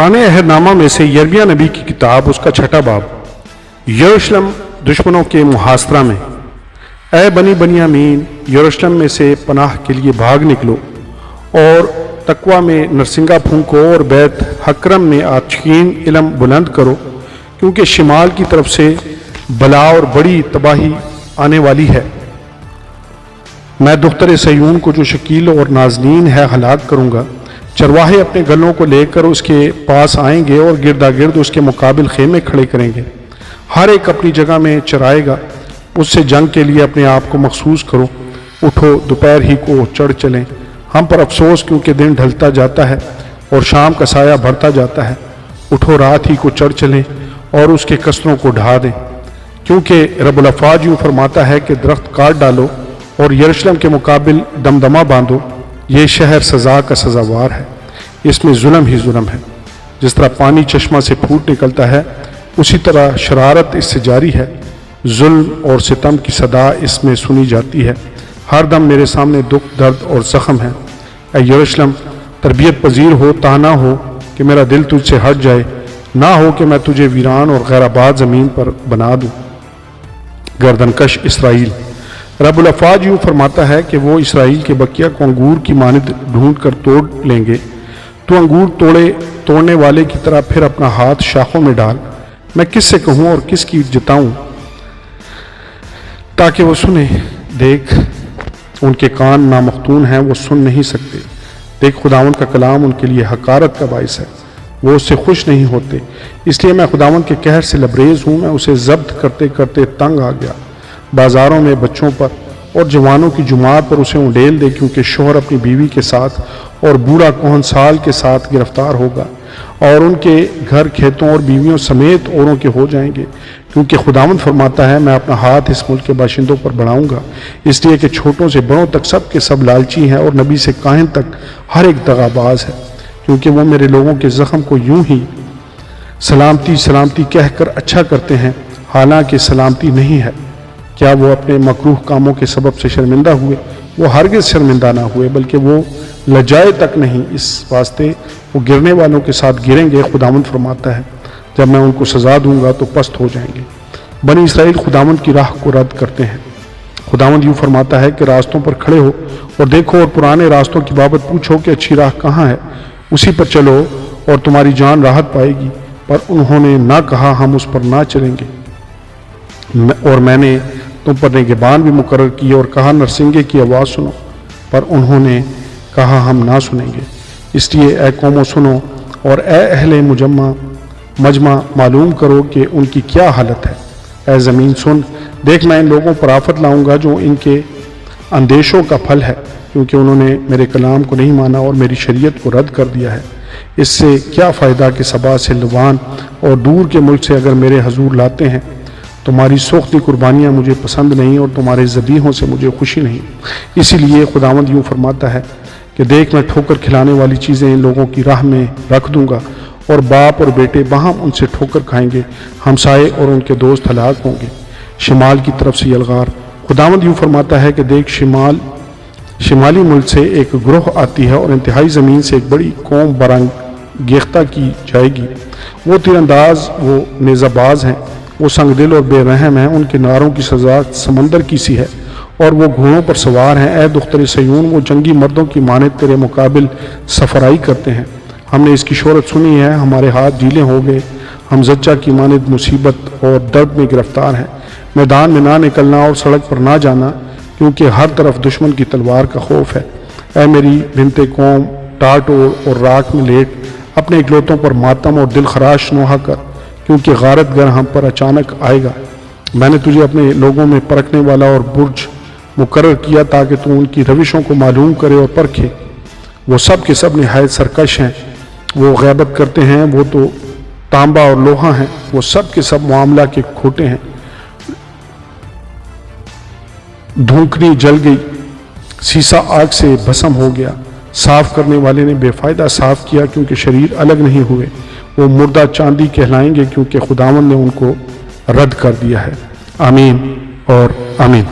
पुराने अहद नामा में से यिर्मयाह नबी की किताब, उसका 6वां बाब, यरूशलेम दुश्मनों के मुहासरा में। ऐ बनी बनियामीन, यरूशलेम में से पनाह के लिए भाग निकलो और तकवा में नरसिंगा फूंको और बैत हकरम में आचकीन इलम बुलंद करो, क्योंकि शिमाल की तरफ से बला और बड़ी तबाही आने वाली है। मैं दुख्तर सयून को जो शकील और नाजनीन है हलाक करूँगा। चरवाहे अपने गलों को लेकर उसके पास आएंगे और गिरदा गिर्द उसके मुकाबिल खेमे खड़े करेंगे। हर एक अपनी जगह में चराएगा। उससे जंग के लिए अपने आप को मखसूस करो। उठो, दोपहर ही को चढ़ चलें। हम पर अफसोस, क्योंकि दिन ढलता जाता है और शाम का साया बढ़ता जाता है। उठो, रात ही को चढ़ चलें और उसके कसरों को ढा दें, क्योंकि रब्बुल अफ़वाज यूँ फरमाता है कि दरख्त काट डालो और यरूशलेम के मुकाबिल दमदमा बांधो। ये शहर सज़ा का सज़ावार है, इसमें जुल्म ही जुल्म है। जिस तरह पानी चश्मा से फूट निकलता है, उसी तरह शरारत इससे जारी है। जुल्म और सितम की सदा इसमें सुनी जाती है। हर दम मेरे सामने दुख, दर्द और ज़ख्म है। ऐ यरूशलेम, तरबियत पजीर हो, ताना हो कि मेरा दिल तुझसे हट जाए, ना हो कि मैं तुझे वीरान और गैराबाद ज़मीन पर बना दूँ। गर्दनकश इसराइल, रब्बुल अफ़वाज यूँ फरमाता है कि वो इसराइल के बकिया को अंगूर की मानद ढूंढ कर तोड़ लेंगे। तो अंगूर तोड़ने वाले की तरह फिर अपना हाथ शाखों में डाल। मैं किससे कहूँ और किसकी जताऊँ ताकि वो सुने। देख, उनके कान नामख्तून हैं, वो सुन नहीं सकते। देख, खुदावंद का कलाम उनके लिए हकारत का बाइस है, वो उससे खुश नहीं होते। इसलिए मैं खुदावंद के कहर से लबरेज हूँ। मैं उसे जब्त करते करते तंग आ गया। बाज़ारों में बच्चों पर और जवानों की जुमात पर उसे उंडेल दे, क्योंकि शोहर अपनी बीवी के साथ और बूढ़ा कोहनसाल के साथ गिरफ्तार होगा, और उनके घर खेतों और बीवियों समेत औरों के हो जाएंगे। क्योंकि खुदावंद फरमाता है, मैं अपना हाथ इस मुल्क के बाशिंदों पर बढ़ाऊंगा, इसलिए कि छोटों से बड़ों तक सब के सब लालची हैं और नबी से काहिन तक हर एक दगाबाज है। क्योंकि वो मेरे लोगों के ज़ख्म को यूं ही सलामती सलामती कहकर अच्छा करते हैं, हालांकि सलामती नहीं है। क्या वो अपने मकरूह कामों के सबब से शर्मिंदा हुए? वो हरगिज़ शर्मिंदा ना हुए, बल्कि वो लजाए तक नहीं। इस वास्ते वो गिरने वालों के साथ गिरेंगे। खुदावंद फरमाता है, जब मैं उनको सज़ा दूंगा तो पस्त हो जाएंगे। बनी इसराइल खुदावंद की राह को रद्द करते हैं। खुदावंद यूँ फरमाता है कि रास्तों पर खड़े हो और देखो और पुराने रास्तों की बाबत पूछो कि अच्छी राह कहाँ है, उसी पर चलो और तुम्हारी जान राहत पाएगी। पर उन्होंने ना कहा, हम उस पर ना चलेंगे। और मैंने तुम पर निगहबान भी मुकर्रर किए और कहा, नरसिंगे की आवाज़ सुनो, पर उन्होंने कहा, हम ना सुनेंगे। इसलिए ए कौमों सुनो और ए अहले मजमा मालूम करो कि उनकी क्या हालत है। ए ज़मीन सुन, देख, मैं इन लोगों पर आफत लाऊंगा जो इनके अंदेशों का फल है, क्योंकि उन्होंने मेरे कलाम को नहीं माना और मेरी शरीयत को रद्द कर दिया है। इससे क्या फ़ायदा कि सबा से लवान और दूर के मुल्क से अगर मेरे हजूर लाते हैं। तुम्हारी सोख्ती कुर्बानियाँ मुझे पसंद नहीं और तुम्हारे ज़बीहों से मुझे खुशी नहीं। इसीलिए खुदावंद यूँ फरमाता है कि देख, मैं ठोकर खिलाने वाली चीज़ें इन लोगों की राह में रख दूंगा और बाप और बेटे बाहम उनसे ठोकर खाएंगे। हमसाए और उनके दोस्त हलाक होंगे। शिमाल की तरफ से यलगार, खुदावंद यूँ फरमाता है कि देख, शिमाली मुल्क से एक ग्रोह आती है और इंतहाई ज़मीन से एक बड़ी कौम बरंगेख्ता की जाएगी। वो तीरंदाज, वो नेज़ाबाज हैं, वो संगदिल और बेरहम हैं। उनके नारों की सज़ा समंदर की सी है और वो घोड़ों पर सवार हैं। ऐ दुख्तर सयून, वो जंगी मर्दों की मानद तेरे मुकाबिल सफराई करते हैं। हमने इसकी शोहरत सुनी है, हमारे हाथ ढीले हो गए। हम जच्चा की मानद मुसीबत और दर्द में गिरफ्तार हैं। मैदान में ना निकलना और सड़क पर ना जाना, क्योंकि हर तरफ दुश्मन की तलवार का खौफ है। ऐ मेरी बिनते कौम, टाट और राख में लेट अपने इकलौतों पर मातम और दिल खराश नोहा कर, क्योंकि गारतगर हम पर अचानक आएगा। मैंने तुझे अपने लोगों में परखने वाला और बुर्ज मुकर्रर किया ताकि तू उनकी रविशों को मालूम करे और परखे। वो सब के सब निहायत सरकश हैं, वो गैबत करते हैं, वो तो तांबा और लोहा हैं, वो सब के सब मामला के खोटे हैं। धूकनी जल गई, शीशा आग से भस्म हो गया। साफ करने वाले ने बेफायदा साफ किया, क्योंकि शरीर अलग नहीं हुए। वो मुर्दा चांदी कहलाएंगे, क्योंकि खुदावंद ने उनको रद्द कर दिया है। आमीन और आमीन।